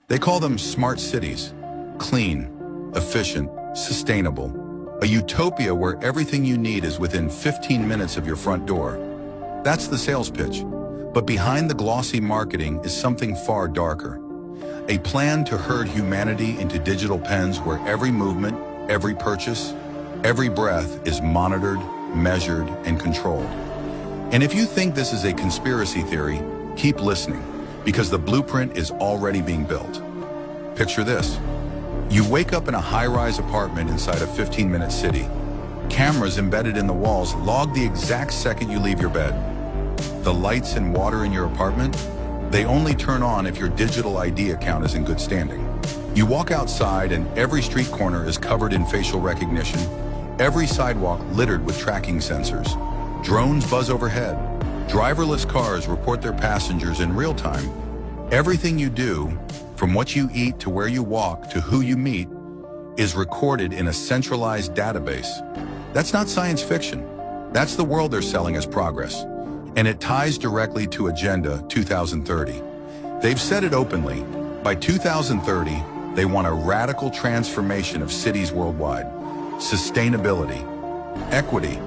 They call them smart cities. Clean, efficient, sustainable. A utopia where everything you need is within 15 minutes of your front door. That's the sales pitch. But behind the glossy marketing is something far darker. A plan to herd humanity into digital pens where every movement, every purchase, every breath is monitored, measured, and controlled. And if you think this is a conspiracy theory, keep listening, because the blueprint is already being built. Picture this. You wake up in a high-rise apartment inside a 15-minute city. Cameras embedded in the walls log the exact second you leave your bed. The lights and water in your apartment, they only turn on if your digital ID account is in good standing. You walk outside and every street corner is covered in facial recognition, every sidewalk littered with tracking sensors. Drones buzz overhead. Driverless cars report their passengers in real time. Everything you do, from what you eat to where you walk to who you meet, is recorded in a centralized database. That's not science fiction. That's the world they're selling as progress. And it ties directly to Agenda 2030. They've said it openly. By 2030, they want a radical transformation of cities worldwide. Sustainability, equity,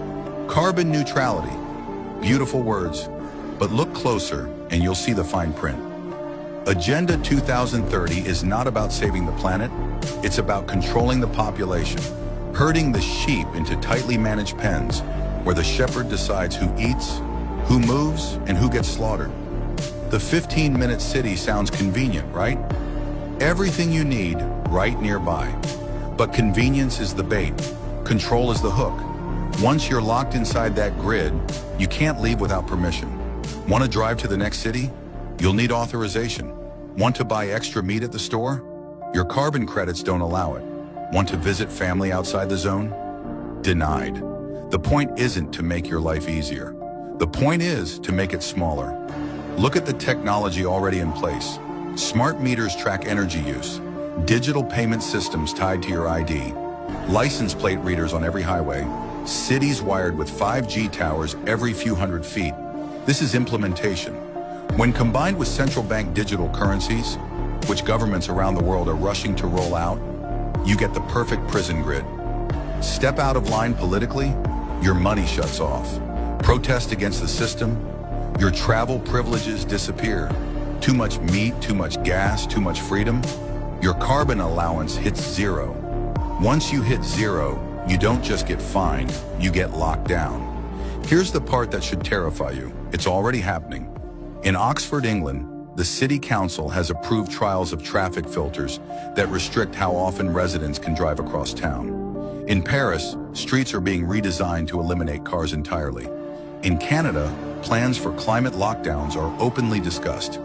carbon neutrality. Beautiful words, but look closer and you'll see the fine print. Agenda 2030 is not about saving the planet, it's about controlling the population, herding the sheep into tightly managed pens, where the shepherd decides who eats, who moves, and who gets slaughtered. The 15-minute city sounds convenient, right? Everything you need right nearby. But convenience is the bait. Control is the hook. Once you're locked inside that grid, you can't leave without permission. Want to drive to the next city? You'll need authorization. Want to buy extra meat at the store? Your carbon credits don't allow it. Want to visit family outside the zone? Denied. The point isn't to make your life easier. The point is to make it smaller. Look at the technology already in place. Smart meters track energy use. Digital payment systems tied to your ID. License plate readers on every highway. Cities wired with 5G towers every few hundred feet. This is implementation. When combined with central bank digital currencies, which governments around the world are rushing to roll out, you get the perfect prison grid. Step out of line politically, your money shuts off. Protest against the system, your travel privileges disappear. Too much meat, too much gas, too much freedom, your carbon allowance hits zero. Once you hit zero, you don't just get fined, you get locked down. Here's the part that should terrify you. It's already happening. In Oxford, England, the City Council has approved trials of traffic filters that restrict how often residents can drive across town. In Paris, streets are being redesigned to eliminate cars entirely. In Canada, plans for climate lockdowns are openly discussed.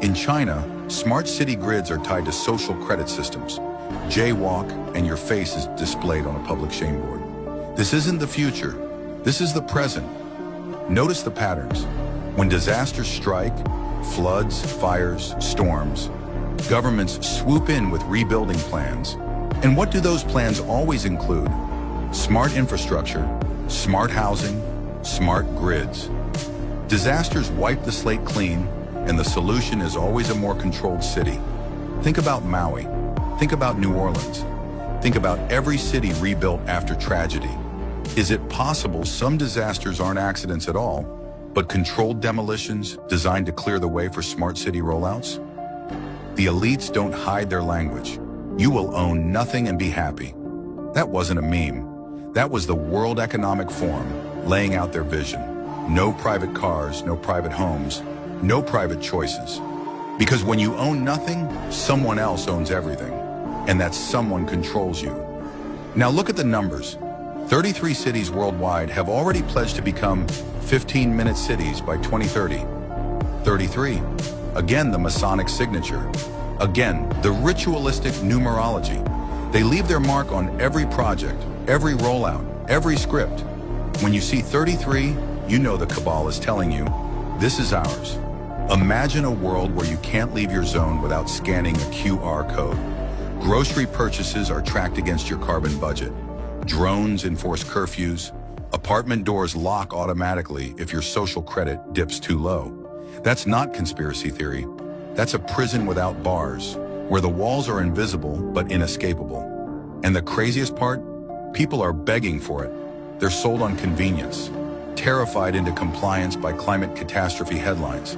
In China, smart city grids are tied to social credit systems. Jaywalk and your face is displayed on a public shame board. This isn't the future. This is the present. Notice the patterns. When disasters strike, floods, fires, storms, governments swoop in with rebuilding plans. And what do those plans always include? Smart infrastructure, smart housing, smart grids. Disasters wipe the slate clean, and the solution is always a more controlled city. Think about Maui. Think about New Orleans. Think about every city rebuilt after tragedy. Is it possible some disasters aren't accidents at all, but controlled demolitions designed to clear the way for smart city rollouts? The elites don't hide their language. You will own nothing and be happy. That wasn't a meme. That was the World Economic Forum laying out their vision. No private cars, no private homes, no private choices. Because when you own nothing, someone else owns everything. And that someone controls you. Now look at the numbers. 33 cities worldwide have already pledged to become 15-minute cities by 2030. 33. Again, the Masonic signature. Again, the ritualistic numerology. They leave their mark on every project, every rollout, every script. When you see 33, you know the cabal is telling you, this is ours. Imagine a world where you can't leave your zone without scanning a QR code. Grocery purchases are tracked against your carbon budget. Drones enforce curfews. Apartment doors lock automatically if your social credit dips too low. That's not conspiracy theory. That's a prison without bars, where the walls are invisible but inescapable. And the craziest part? People are begging for it. They're sold on convenience, terrified into compliance by climate catastrophe headlines.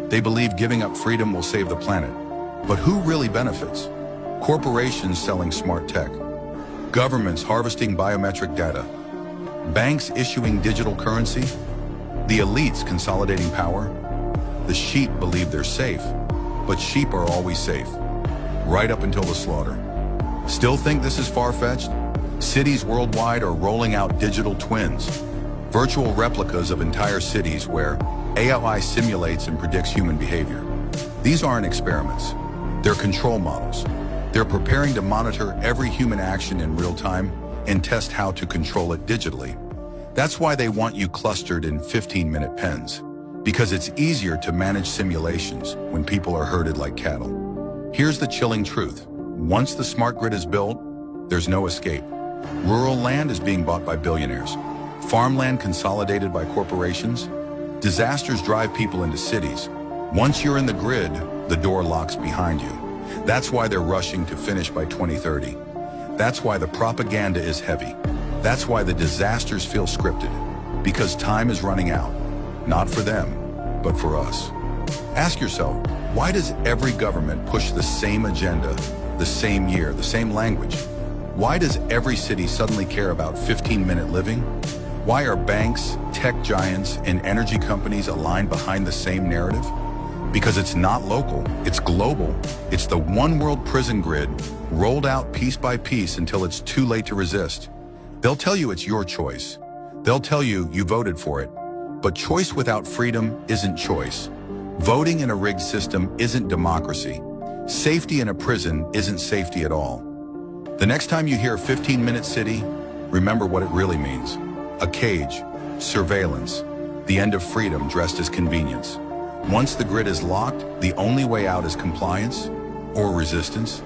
They believe giving up freedom will save the planet. But who really benefits? Corporations selling smart tech, governments harvesting biometric data, banks issuing digital currency, the elites consolidating power. The sheep believe they're safe, but sheep are always safe, right up until the slaughter. Still think this is far-fetched? Cities worldwide are rolling out digital twins, virtual replicas of entire cities where AI simulates and predicts human behavior. These aren't experiments. They're control models. They're preparing to monitor every human action in real time and test how to control it digitally. That's why they want you clustered in 15-minute pens, because it's easier to manage simulations when people are herded like cattle. Here's the chilling truth. Once the smart grid is built, there's no escape. Rural land is being bought by billionaires. Farmland consolidated by corporations. Disasters drive people into cities. Once you're in the grid, the door locks behind you. That's why they're rushing to finish by 2030. That's why the propaganda is heavy. That's why the disasters feel scripted. Because time is running out. Not for them, but for us. Ask yourself, why does every government push the same agenda, the same year, the same language? Why does every city suddenly care about 15-minute living? Why are banks, tech giants, and energy companies aligned behind the same narrative? Because it's not local, it's global. It's the one world prison grid, rolled out piece by piece until it's too late to resist. They'll tell you it's your choice. They'll tell you you voted for it. But choice without freedom isn't choice. Voting in a rigged system isn't democracy. Safety in a prison isn't safety at all. The next time you hear 15-minute city, remember what it really means. A cage, surveillance, the end of freedom dressed as convenience. Once the grid is locked, the only way out is compliance or resistance.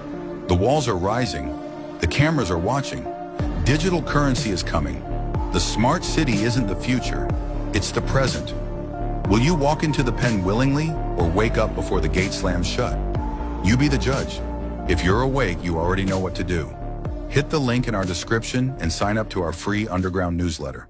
The walls are rising. The cameras are watching. Digital currency is coming. The smart city isn't the future. It's the present. Will you walk into the pen willingly or wake up before the gate slams shut? You be the judge. If you're awake, you already know what to do. Hit the link in our description and sign up to our free underground newsletter.